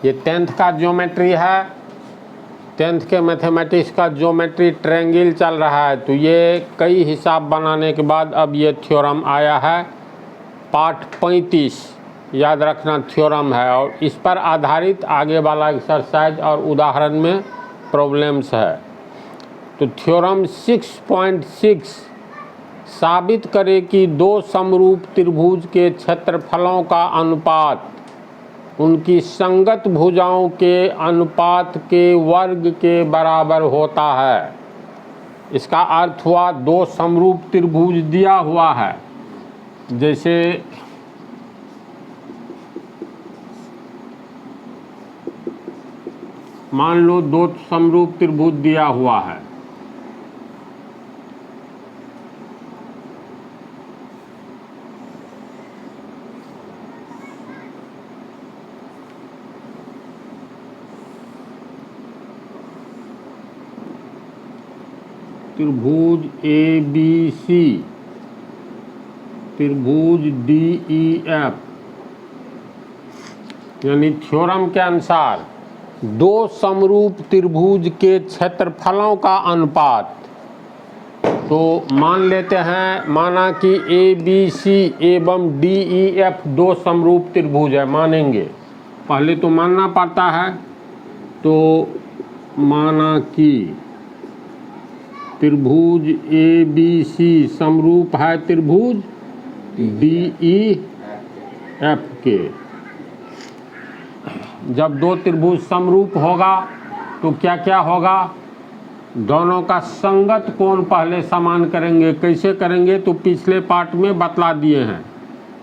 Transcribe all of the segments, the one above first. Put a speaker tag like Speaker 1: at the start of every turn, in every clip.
Speaker 1: ये 10th का geometry है, 10th के मैथमेटिक्स का ज्योमेट्री ट्रायंगल चल रहा है। तो ये कई हिसाब बनाने के बाद अब ये थ्योरम आया है। पाठ 35 याद रखना थ्योरम है, और इस पर आधारित आगे वाला एक्सरसाइज और उदाहरण में प्रॉब्लम्स है। तो थ्योरम 6.6 साबित करे कि दो समरूप त्रिभुज के क्षेत्रफलों का अनुपात उनकी संगत भुजाओं के अनुपात के वर्ग के बराबर होता है। इसका अर्थ हुआ दो समरूप त्रिभुज दिया हुआ है, जैसे मान लो दो समरूप त्रिभुज दिया हुआ है। त्रिभुज ए बी सी, त्रिभुज डी ई एफ, यानी थ्योरम के अनुसार दो समरूप त्रिभुज के क्षेत्रफलों का अनुपात। तो मान लेते हैं, माना कि ए बी सी एवं डी ई एफ दो समरूप त्रिभुज है, मानेंगे। पहले तो मानना पड़ता है। तो माना कि त्रिभुज ए बी सी समरूप है त्रिभुज डी ई एफ के। जब दो त्रिभुज समरूप होगा तो क्या क्या होगा? दोनों का संगत कोण पहले समान करेंगे। कैसे करेंगे? तो पिछले पार्ट में बतला दिए हैं।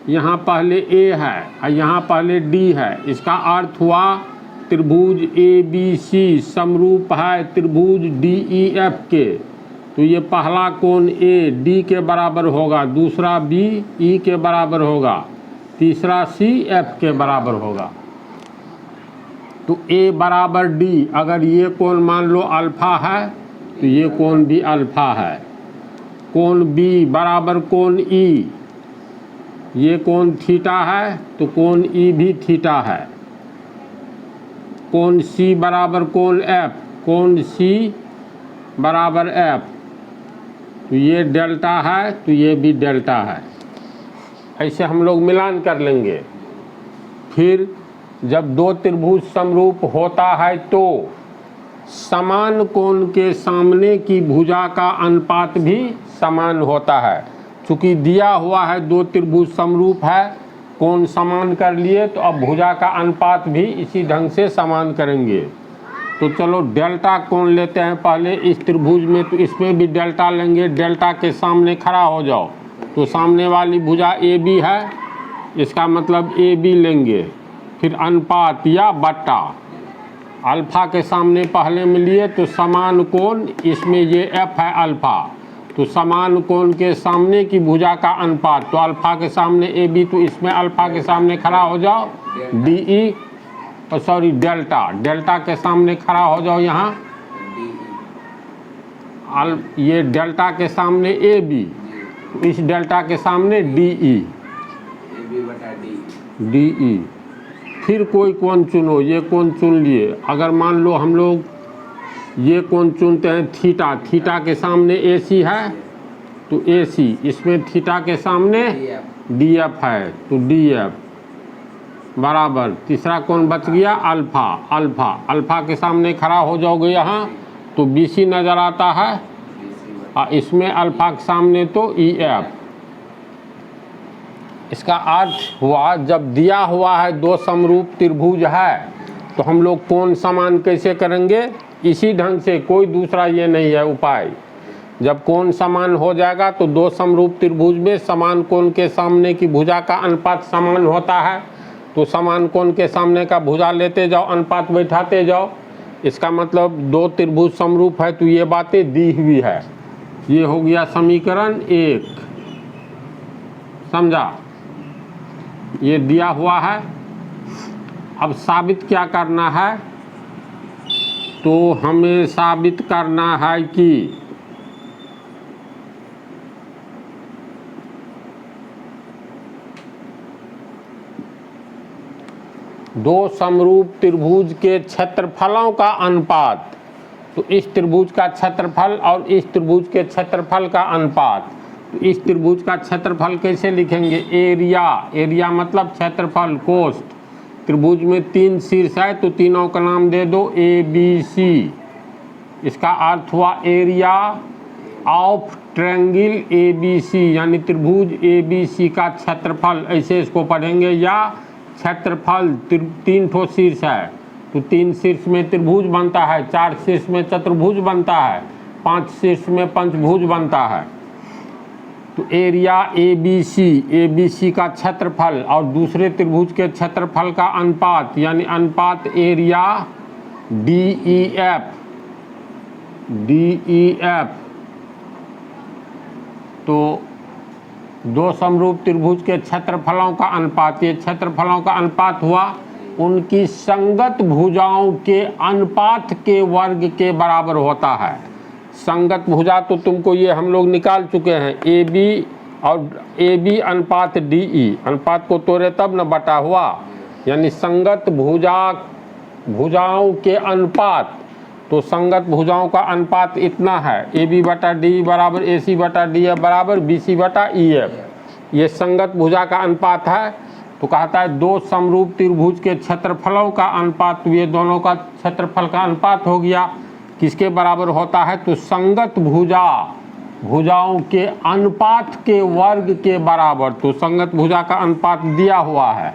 Speaker 1: यहाँ पहले ए है और यहाँ पहले डी है। इसका अर्थ हुआ त्रिभुज ए बी सी समरूप है त्रिभुज डी ई एफ के। तो ये पहला कोण ए डी के बराबर होगा, दूसरा बी ई के बराबर होगा, तीसरा सी एफ के बराबर होगा। तो ए बराबर डी, अगर ये कोण मान लो अल्फा है तो ये कोण भी अल्फा है। कोण बी बराबर कोण ई, ये कोण थीटा है तो कोण ई भी थीटा है। कोण सी बराबर कोण एफ, कोण सी बराबर एफ, तो ये डेल्टा है तो ये भी डेल्टा है। ऐसे हम लोग मिलान कर लेंगे। फिर जब दो त्रिभुज समरूप होता है तो समान कोण के सामने की भुजा का अनुपात भी समान होता है। चूँकि दिया हुआ है दो त्रिभुज समरूप है, कोण समान कर लिए, तो अब भुजा का अनुपात भी इसी ढंग से समान करेंगे। तो चलो डेल्टा कोण लेते हैं पहले इस त्रिभुज में, तो इसमें भी डेल्टा लेंगे। डेल्टा के सामने खड़ा हो जाओ, तो सामने वाली भुजा ए बी है, इसका मतलब ए बी लेंगे। फिर अनुपात या बट्टा, अल्फा के सामने पहले में लिए तो समान कोण, इसमें ये एफ है अल्फा, तो समान कोण के सामने की भुजा का अनुपात, तो अल्फा के सामने ए बी, तो इसमें अल्फा के सामने खड़ा हो जाओ D E, sorry delta, delta के सामने खड़ा हो जाओ यहाँ ये डेल्टा के सामने ए बी, इस डेल्टा के सामने डी ई, डी ई। फिर कोई कोण चुनो, ये कोण चुन लिए। अगर मान लो हम लोग ये कोण चुनते हैं थीटा, थीटा के सामने ए सी है तो ए सी, इसमें थीटा के सामने डी एफ है तो डी एफ बराबर, तीसरा कोण बच गया अल्फा, अल्फा, अल्फा के सामने खड़ा हो जाओगे यहाँ तो बी सी नज़र आता है, और इसमें अल्फा के सामने तो ई एफ। इसका अर्थ हुआ जब दिया हुआ है दो समरूप त्रिभुज है तो हम लोग कोण समान कैसे करेंगे? इसी ढंग से, कोई दूसरा ये नहीं है उपाय। जब कोण समान हो जाएगा तो दो समरूप त्रिभुज में समान कोण के सामने की भुजा का अनुपात समान होता है, तो समान कोण के सामने का भुजा लेते जाओ, अनुपात बैठाते जाओ। इसका मतलब दो त्रिभुज समरूप है तो ये बातें दी हुई है। ये हो गया समीकरण 1, समझा? ये दिया हुआ है। अब साबित क्या करना है? तो हमें साबित करना है कि दो समरूप त्रिभुज के क्षेत्रफलों का अनुपात, तो इस त्रिभुज का क्षेत्रफल और इस त्रिभुज के क्षेत्रफल का अनुपात। तो इस त्रिभुज का क्षेत्रफल कैसे लिखेंगे? एरिया, एरिया मतलब क्षेत्रफल, कोष्ठ। त्रिभुज में 3 शीर्ष है तो तीनों का नाम दे दो ए बी सी। इसका अर्थ हुआ area of triangle A B C, यानी त्रिभुज ए बी सी का क्षेत्रफल, ऐसे इसको पढ़ेंगे। या क्षेत्रफल, 3 ठो शीर्ष है तो 3 शीर्ष में त्रिभुज बनता है, 4 शीर्ष में चतुर्भुज बनता है, 5 शीर्ष में पंचभुज बनता है। तो एरिया ए बी सी का क्षेत्रफल और दूसरे त्रिभुज के क्षेत्रफल का अनुपात, यानी अनुपात एरिया डी ई एफ। तो दो समरूप त्रिभुज के क्षेत्रफलों का अनुपात, ये क्षेत्रफलों का अनुपात हुआ उनकी संगत भुजाओं के अनुपात के वर्ग के बराबर होता है। संगत भुजा तो तुमको ये हम लोग निकाल चुके हैं, ए बी और ए बी अनुपात डी ई, अनुपात को तोड़े तब न बटा हुआ, यानी संगत भुजाओं के अनुपात। तो संगत भुजाओं का अनुपात इतना है, ए बी बटा डी बराबर ए सी बटा डी एफ बराबर बी सी बटा ई एफ। ये संगत भुजा का अनुपात है। तो कहता है दो समरूप त्रिभुज के क्षेत्रफलों का अनुपात, ये दोनों का क्षेत्रफल का अनुपात हो गया, किसके बराबर होता है? तो संगत भुजाओं के अनुपात के वर्ग के बराबर। तो संगत भुजा का अनुपात दिया हुआ है,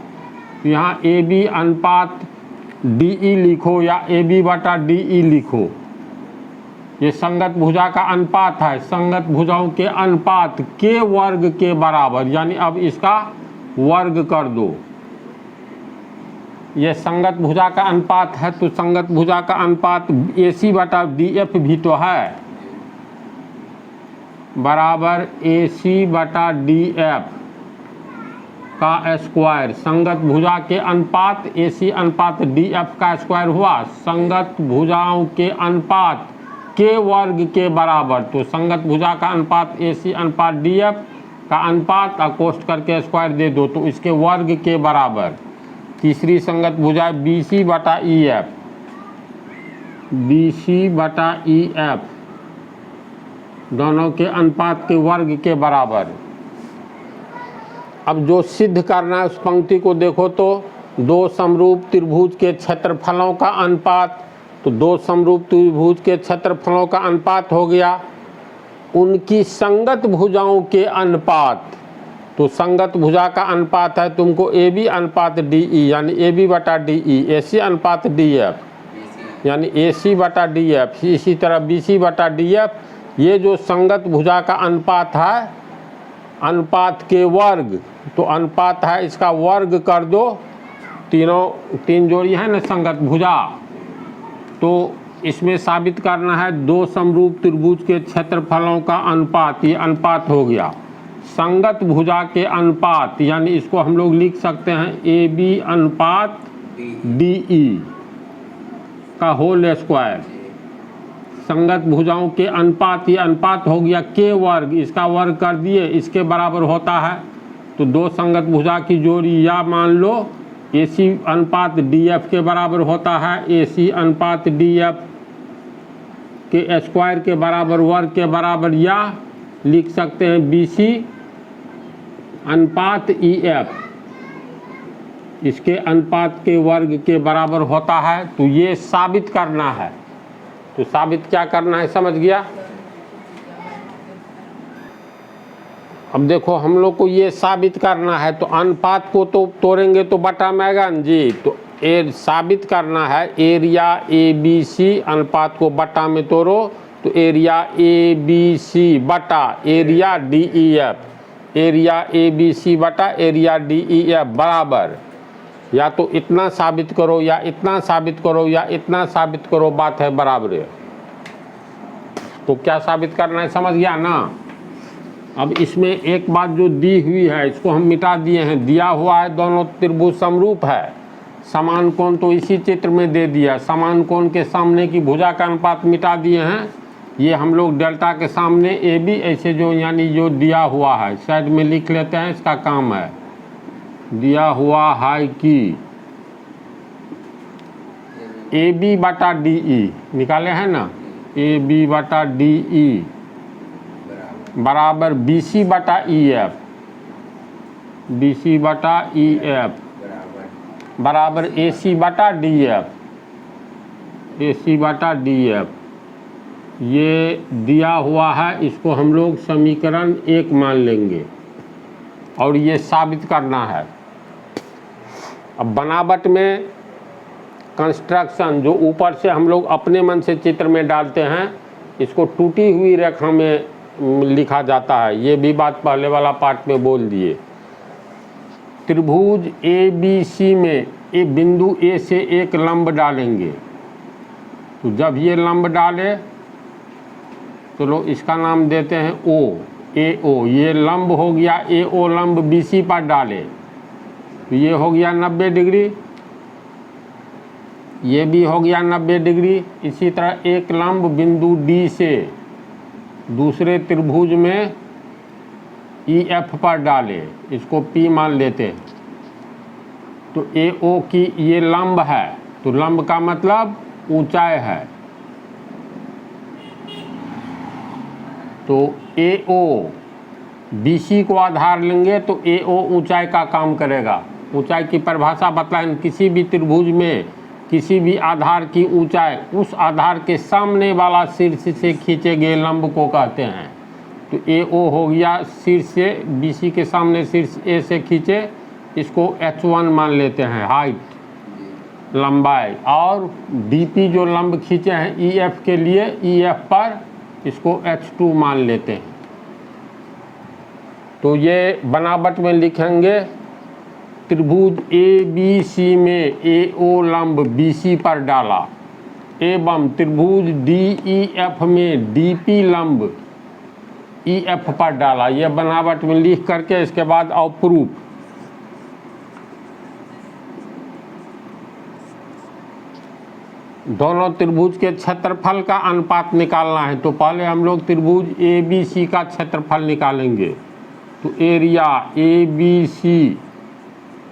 Speaker 1: तो यहाँ ए बी अनुपात डी ई लिखो या ए बी बटा डी ई लिखो। ये संगत भुजा का अनुपात है, संगत भुजाओं के अनुपात के वर्ग के बराबर, यानी अब इसका वर्ग कर दो। ये संगत भुजा का अनुपात है, तो संगत भुजा का अनुपात ए सी बटा डी एफ भी तो है, बराबर ए सी बटा डी एफ का स्क्वायर। संगत भुजा के अनुपात ए सी अनुपात डी एफ का स्क्वायर हुआ संगत भुजाओं के अनुपात के वर्ग के बराबर। तो संगत भुजा का अनुपात ए सी अनुपात डी एफ का अनुपात अकोष्ठ करके स्क्वायर दे दो, तो इसके वर्ग के बराबर। तीसरी संगत भुजा बी सी बटा ई एफ, बी सी बटा ई एफ दोनों के अनुपात के वर्ग के बराबर। अब जो सिद्ध करना है उस पंक्ति को देखो, तो दो समरूप त्रिभुज के क्षेत्रफलों का अनुपात, तो दो समरूप त्रिभुज के क्षेत्रफलों का अनुपात हो गया उनकी संगत भुजाओं के अनुपात। तो संगत भुजा का अनुपात है तुमको ए बी अनुपात डी ई, यानी ए बी बटा डी ई, ए सी अनुपात डी एफ यानी ए सी बटा डी एफ, इसी तरह बी सी बटा डी एफ। ये जो संगत भुजा का अनुपात है, अनुपात के वर्ग, तो अनुपात है इसका वर्ग कर दो। तीन जोड़ी है ना संगत भुजा, तो इसमें साबित करना है दो समरूप त्रिभुज के क्षेत्रफलों का अनुपात, ये अनुपात हो गया। संगत भुजा के अनुपात, यानी इसको हम लोग लिख सकते हैं ए बी अनुपात डी ई का होल स्क्वायर। संगत भुजाओं के अनुपात, ये अनुपात हो गया के वर्ग, इसका वर्ग कर दिए, इसके बराबर होता है। तो दो संगत भुजा की जोड़ी, या मान लो ए सी अनुपात डी एफ के बराबर होता है, ए सी अनुपात डी एफ के स्क्वायर के बराबर, वर्ग के बराबर, या लिख सकते हैं बी सी अनुपात ई एफ, इसके अनुपात के वर्ग के बराबर होता है। तो ये साबित करना है। तो साबित क्या करना है, समझ गया? अब देखो हम लोग को ये साबित करना है, तो अनुपात को तो तोड़ेंगे तो बटा में आएगा जी। तो साबित करना है एरिया ए बी सी अनुपात को बटा में तोड़ो, तो एरिया ए बी सी बटा area D E F, area A B C बटा एरिया डी ई एफ बराबर, या तो इतना साबित करो या इतना साबित करो या इतना साबित करो, बात है बराबर है। तो क्या साबित करना है, समझ गया ना? अब इसमें एक बात जो दी हुई है इसको हम मिटा दिए हैं। दिया हुआ है दोनों त्रिभुज समरूप है, समान कोण तो इसी चित्र में दे दिया, समान कोण के सामने की भुजा का अनुपात मिटा दिए हैं। ये हम लोग डेल्टा के सामने ए बी ऐसे जो, यानी जो दिया हुआ है साइड में लिख लेते हैं, इसका काम है। दिया हुआ है कि ए बी बटा डी ई निकाले हैं ना, ए बी बटा डी ई बराबर बी सी बटा ई एफ, बी सी बटा ई एफ बराबर ए सी बटा डी एफ, ए सी बटा डी एफ। ये दिया हुआ है, इसको हम लोग समीकरण 1 मान लेंगे और ये साबित करना है। अब बनावट में कंस्ट्रक्शन जो ऊपर से हम लोग अपने मन से चित्र में डालते हैं, इसको टूटी हुई रेखा में लिखा जाता है। ये भी बात पहले वाला पार्ट में बोल दिए। त्रिभुज ए बी सी में ए बिंदु ए से एक लंब डालेंगे, तो जब ये लंब डाले तो लोग इसका नाम देते हैं ओ, ए ओ। ये लंब हो गया, ए ओ लंब बी सी पर डाले तो ये हो गया 90 डिग्री, ये भी हो गया 90 डिग्री। इसी तरह एक लंब बिंदु डी से दूसरे त्रिभुज में ई एफ पर डाले, इसको पी मान लेते हैं। तो ए ओ की ये लंब है, तो लंब का मतलब ऊंचाई है। तो ए ओ बी सी को आधार लेंगे तो ए ओ ऊंचाई का काम करेगा। ऊंचाई की परिभाषा बताएं, किसी भी त्रिभुज में किसी भी आधार की ऊंचाई उस आधार के सामने वाला शीर्ष से खींचे गए लंब को कहते हैं। तो ए ओ हो गया शीर्ष से, बी सी के सामने शीर्ष ए से खींचे, इसको H1 मान लेते हैं, हाइट लंबाई। और DP जो लंब खींचे हैं EF के लिए, EF पर इसको H2 मान लेते हैं। तो ये बनावट में लिखेंगे, त्रिभुज ABC में AO लंब BC पर डाला एवं त्रिभुज DEF में DP लंब EF पर डाला। ये बनावट में लिख करके इसके बाद और प्रूफ। दोनों त्रिभुज के क्षेत्रफल का अनुपात निकालना है, तो पहले हम लोग त्रिभुज ABC का क्षेत्रफल निकालेंगे। तो एरिया ABC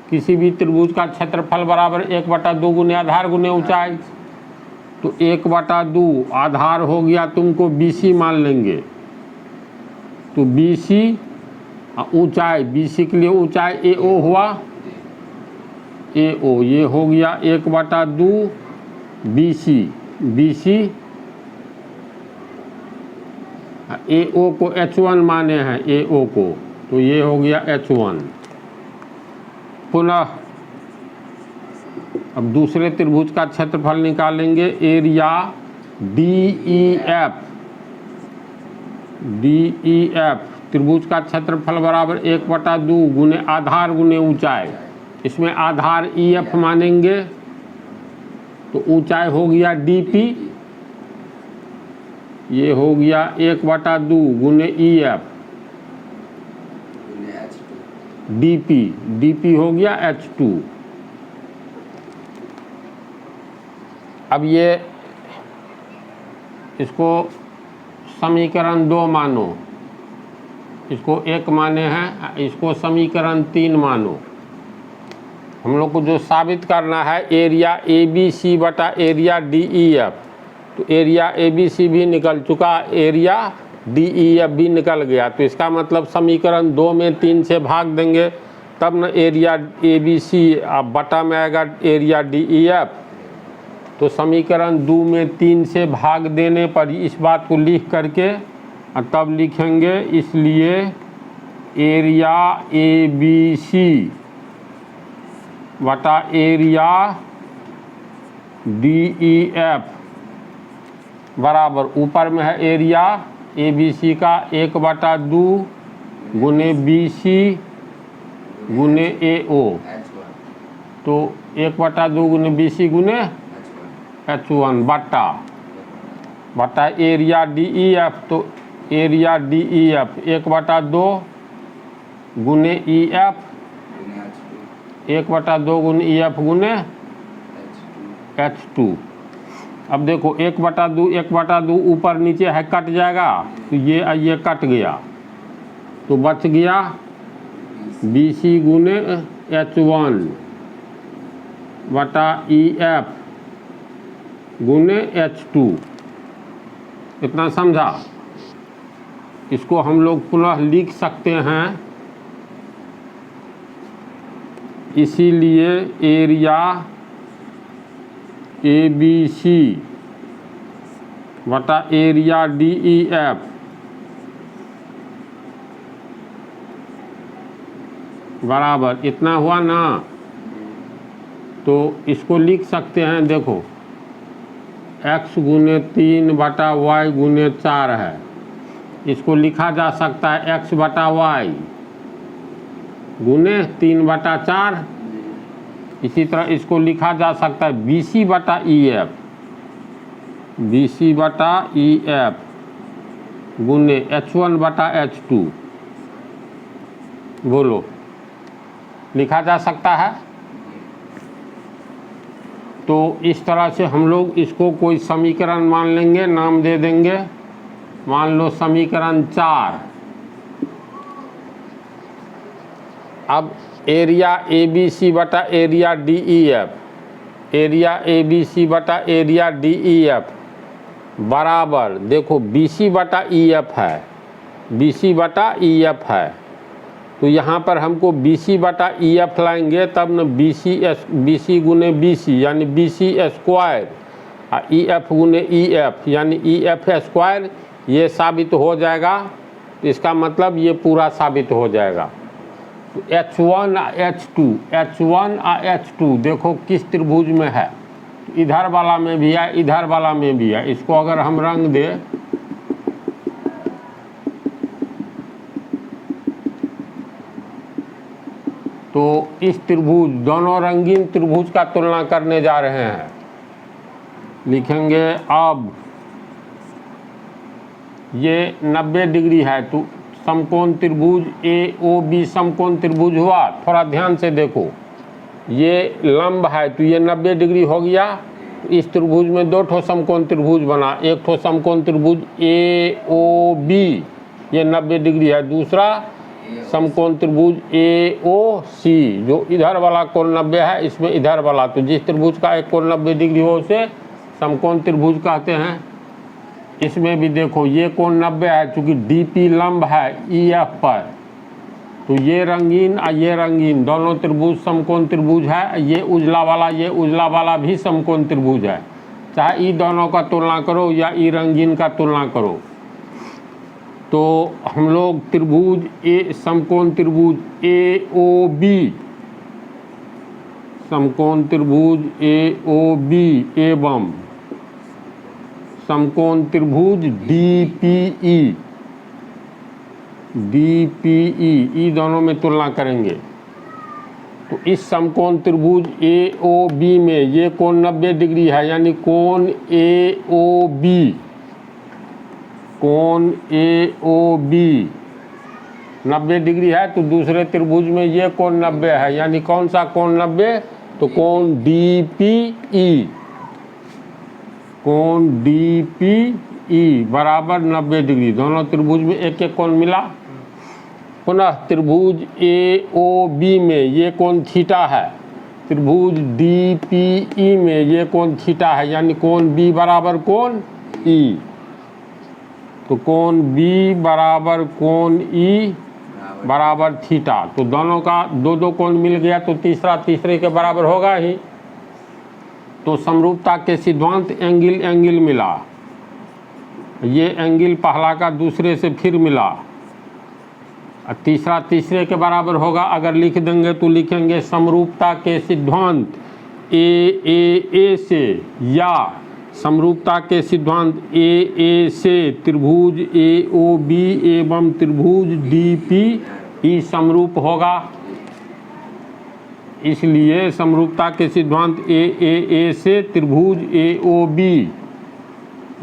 Speaker 1: किसी भी त्रिभुज का क्षेत्रफल बराबर 1/2 गुने आधार गुने ऊंचाई। तो 1/2 आधार हो गया, तुमको BC मान लेंगे। तो BC ऊंचाई, BC के लिए ऊंचाई AO हुआ, AO ये हो गया 1/2 BC, BC AO को H1 माने हैं, AO को, तो ये हो गया H1। पुनः अब दूसरे त्रिभुज का क्षेत्रफल निकालेंगे। एरिया DEF, DEF त्रिभुज का क्षेत्रफल बराबर 1/2 गुने आधार गुने ऊंचाई। इसमें आधार EF मानेंगे, तो ऊंचाई हो गया DP, ये हो गया 1/2 गुने EF DP, DP हो गया H2। अब ये इसको समीकरण 2 मानो, इसको 1 माने हैं, इसको समीकरण 3 मानो। हम लोग को जो साबित करना है, एरिया ABC बटा एरिया DEF, तो एरिया ABC भी निकल चुका, एरिया DEF भी निकल गया। तो इसका मतलब समीकरण 2 में 3 से भाग देंगे, तब न एरिया ABC अब बटा में आएगा एरिया DEF। तो समीकरण 2 में 3 से भाग देने पर इस बात को लिख करके तब लिखेंगे, इसलिए एरिया ABC बटा एरिया DEF बराबर, ऊपर में है एरिया ABC का 1/2 गुने BC गुने AO, तो 1/2 गुने BC गुने H1 बटा एरिया DEF। तो एरिया DEF 1/2 गुने EF, 1/2 गुने EF गुने H2। अब देखो 1/2 ऊपर नीचे है, कट जाएगा, तो ये कट गया, तो बच गया BC गुने H1 बटा EF गुने H2। इतना समझा। इसको हम लोग पुनः लिख सकते हैं, इसीलिए एरिया ABC बटा एरिया DEF बराबर इतना हुआ ना। तो इसको लिख सकते हैं, देखो x गुने 3 बटा y गुने 4 है। इसको लिखा जा सकता है x बटा y गुने 3 बटा 4। इसी तरह इसको लिखा जा सकता है BC बटा EF, BC बटा EF गुने H1 बटा H2। बोलो, लिखा जा सकता है। तो इस तरह से हम लोग इसको कोई समीकरण मान लेंगे, नाम दे देंगे। मान लो समीकरण 4। अब एरिया ABC बटा एरिया DEF, एरिया ABC बटा एरिया DEF बराबर, देखो BC बटा EF है, BC बटा EF है। तो यहाँ पर हमको BC बटा EF लाएंगे, तब न BC गुने BC यानी BC स्क्वायर और EF गुने EF यानी EF स्क्वायर, ये साबित हो जाएगा। तो इसका मतलब ये पूरा साबित हो जाएगा। तो H1 और H2, H1 और H2 देखो किस त्रिभुज में है, इधर वाला में भी है, इधर वाला में भी है। इसको अगर हम रंग दे, तो इस त्रिभुज, दोनों रंगीन त्रिभुज का तुलना करने जा रहे हैं। लिखेंगे अब ये 90 डिग्री है, तो समकोण त्रिभुज AOB समकोण त्रिभुज हुआ। थोड़ा ध्यान से देखो, ये लंब है तो ये 90 डिग्री हो गया। इस त्रिभुज में दो ठो समकोण त्रिभुज बना, एक ठो समकोण त्रिभुज AOB ये 90 डिग्री है, दूसरा समकोण त्रिभुज AOC जो इधर वाला कोण 90 है, इसमें इधर वाला। तो जिस त्रिभुज का एक कोण 90 डिग्री हो उसे समकोण त्रिभुज कहते हैं। इसमें भी देखो ये कोण 90 है, चूँकि DP लंब है EF पर, तो ये रंगीन और ये रंगीन दोनों त्रिभुज समकोण त्रिभुज है। ये उजला वाला भी समकोण त्रिभुज है। चाहे ई दोनों का तुलना करो या ई रंगीन का तुलना करो। तो हम लोग त्रिभुज समकोण त्रिभुज AOB, समकोण त्रिभुज AOB एवं समकोण त्रिभुज DPE ई दोनों में तुलना करेंगे। तो इस समकोण त्रिभुज AOB में ये कोण 90 डिग्री है, यानी कोण AOB 90 डिग्री है। तो दूसरे त्रिभुज में ये कोण 90 है, यानी कौन सा कोण 90? तो कोण DPE बराबर 90 डिग्री। दोनों त्रिभुज में एक एक कोण मिला। पुनः त्रिभुज AOB में ये कोण थीटा है, त्रिभुज DPE में ये कोण थीटा है, यानी कोण B बराबर कोण E। तो कोण B बराबर कोण E बराबर थीटा। तो दोनों का दो दो कोण मिल गया, तो तीसरा तीसरे के बराबर होगा ही। तो समरूपता के सिद्धांत एंगल मिला, ये एंगल पहला का दूसरे से फिर मिला, और तीसरा तीसरे के बराबर होगा। अगर लिख देंगे तो लिखेंगे समरूपता के सिद्धांत AAA से, या समरूपता के सिद्धांत AA से त्रिभुज AOB एवं त्रिभुज DPE समरूप होगा। इसलिए समरूपता के सिद्धांत AAA से त्रिभुज AOB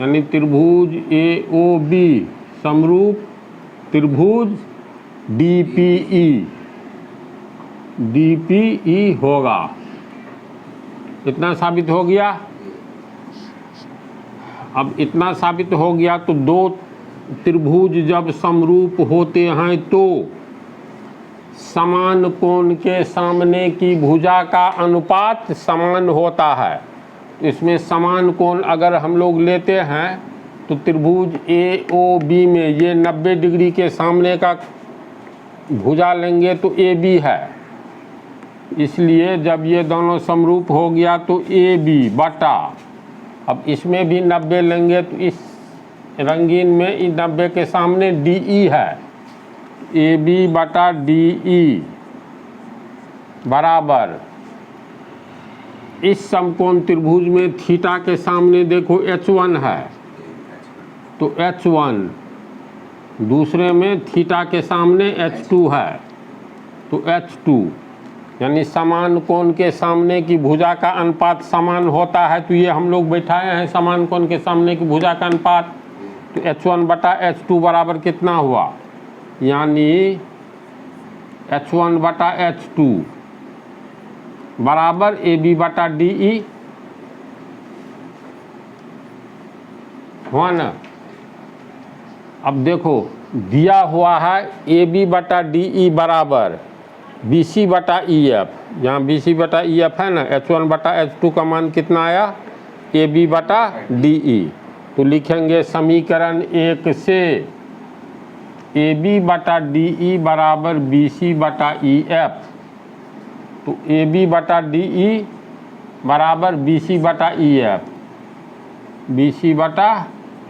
Speaker 1: यानी त्रिभुज AOB समरूप त्रिभुज DPE होगा। इतना साबित हो गया। अब इतना साबित हो गया तो दो त्रिभुज जब समरूप होते हैं तो समान कोण के सामने की भुजा का अनुपात समान होता है। इसमें समान कोण अगर हम लोग लेते हैं तो त्रिभुज AOB में ये 90 डिग्री के सामने का भुजा लेंगे तो AB है, इसलिए जब ये दोनों समरूप हो गया तो AB बटा, अब इसमें भी 90 लेंगे तो इस रंगीन में इस 90 के सामने DE है, AB बटा DE बराबर इस समकोण त्रिभुज में थीटा के सामने देखो H1 है तो H1, दूसरे में थीटा के सामने H2 है तो H2, यानी समान कोण के सामने की भुजा का अनुपात समान होता है, तो ये हम लोग बैठाए हैं समान कोण के सामने की भुजा का अनुपात, तो H1 बटा H2 बराबर कितना हुआ, यानी H1 बटा H2 बराबर AB बटा DE हुआ ना। अब देखो दिया हुआ है AB बटा DE बराबर BC बटा EF, यहाँ BC बटा EF है ना, H1 बटा H2 का मान कितना आया AB बटा DE, तो लिखेंगे समीकरण 1 से AB बटा DE बराबर BC बटा EF, तो AB बटा DE बराबर BC बटा EF, BC बटा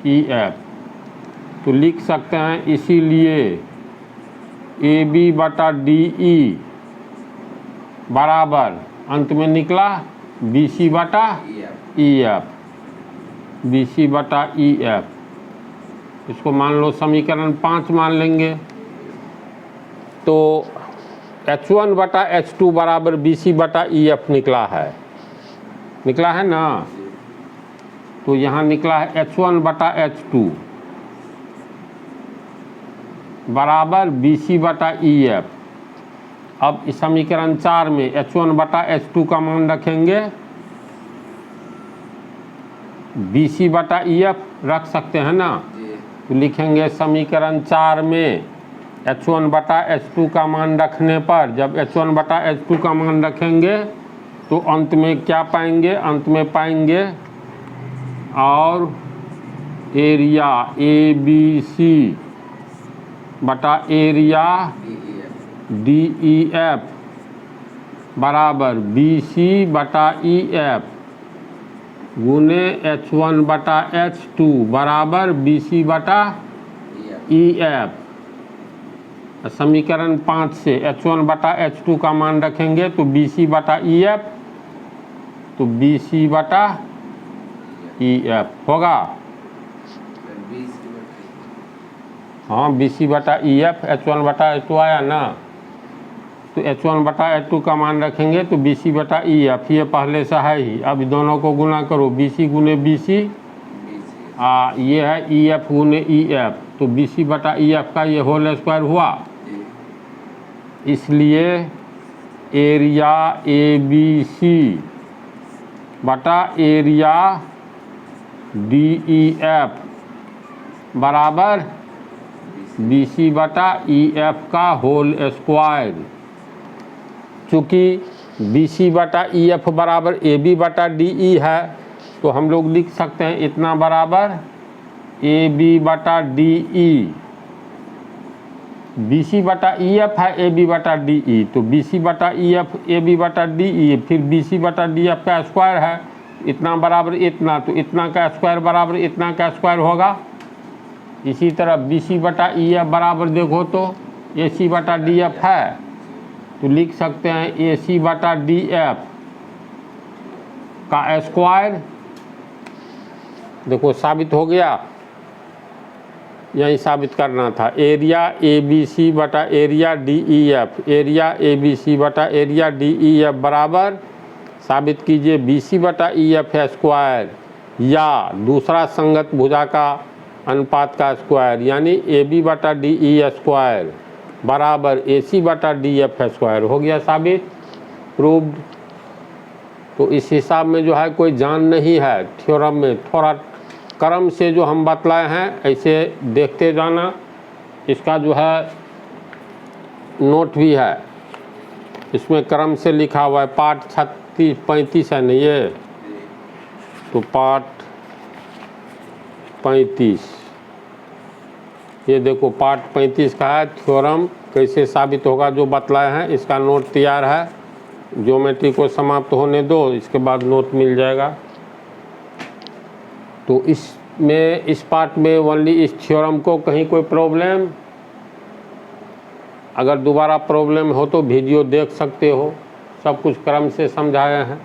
Speaker 1: EF, तो लिख सकते हैं इसीलिए AB बटा DE बराबर अंत में निकला BC बटा EF, BC बटा EF, इसको मान लो समीकरण 5 मान लेंगे, तो H1 बटा H2 बराबर BC बटा EF निकला है ना, तो यहाँ निकला है H1 बटा H2 बराबर BC बटा EF। अब इस समीकरण 4 में H1 बटा H2 का मान रखेंगे, BC बटा EF रख सकते हैं ना, तो लिखेंगे समीकरण 4 में H1 बटा H2 का मान रखने पर, जब H1 बटा H2 का मान रखेंगे तो अंत में क्या पाएंगे, अंत में पाएंगे और एरिया ABC बटा एरिया DEF बराबर BC बटा EF गुने H1 बटा H2 बराबर BC बटा EF। समीकरण 5 से H1 बटा H2 का मान रखेंगे तो BC बटा EF, तो BC बटा EF होगा, हाँ BC बटा EF, H1 बटा H2 आया ना, तो H1 बटा H2 का मान रखेंगे तो BC बटा EF, ये पहले से है ही, अब दोनों को गुना करो, BC गुने BC, ये है EF गुने EF, तो BC बटा EF का ये होल स्क्वायर हुआ, इसलिए एरिया ABC बटा एरिया DEF बराबर BC बटा EF का होल स्क्वायर। चूँकि BC बटा EF बराबर AB बटा DE है, तो हम लोग लिख सकते हैं इतना बराबर AB बटा DE, BC बटा EF है AB बटा DE, तो BC बटा EF AB बटा DE, फिर BC बटा DF का स्क्वायर है, इतना बराबर इतना, तो इतना का स्क्वायर बराबर इतना का स्क्वायर होगा। इसी तरह BC बटा EF बराबर देखो तो AC बटा DF है, तो लिख सकते हैं AC बटा DF का स्क्वायर, देखो साबित हो गया, यही साबित करना था, एरिया ABC बटा एरिया DEF, एरिया ABC बटा एरिया DEF बराबर साबित कीजिए BC बटा EF स्क्वायर या दूसरा संगत भुजा का अनुपात का स्क्वायर, यानी AB बटा DE स्क्वायर बराबर AC बटा DF स्क्वायर, हो गया साबित, प्रूव्ड। तो इस हिसाब में जो है कोई जान नहीं है, थ्योरम में थोड़ा क्रम से जो हम बतलाए हैं ऐसे देखते जाना, इसका जो है नोट भी है, इसमें क्रम से लिखा हुआ है, पाठ 36-35 है ना ये, तो पार्ट 35, ये देखो पार्ट 35 का है। थ्योरम कैसे साबित होगा जो बतलाए हैं, इसका नोट तैयार है। ज्योमेट्री को समाप्त होने दो, इसके बाद नोट मिल जाएगा। तो इसमें इस पार्ट में ओनली इस थ्योरम को कहीं कोई प्रॉब्लम, अगर दोबारा प्रॉब्लम हो तो वीडियो देख सकते हो, सब कुछ क्रम से समझाए हैं।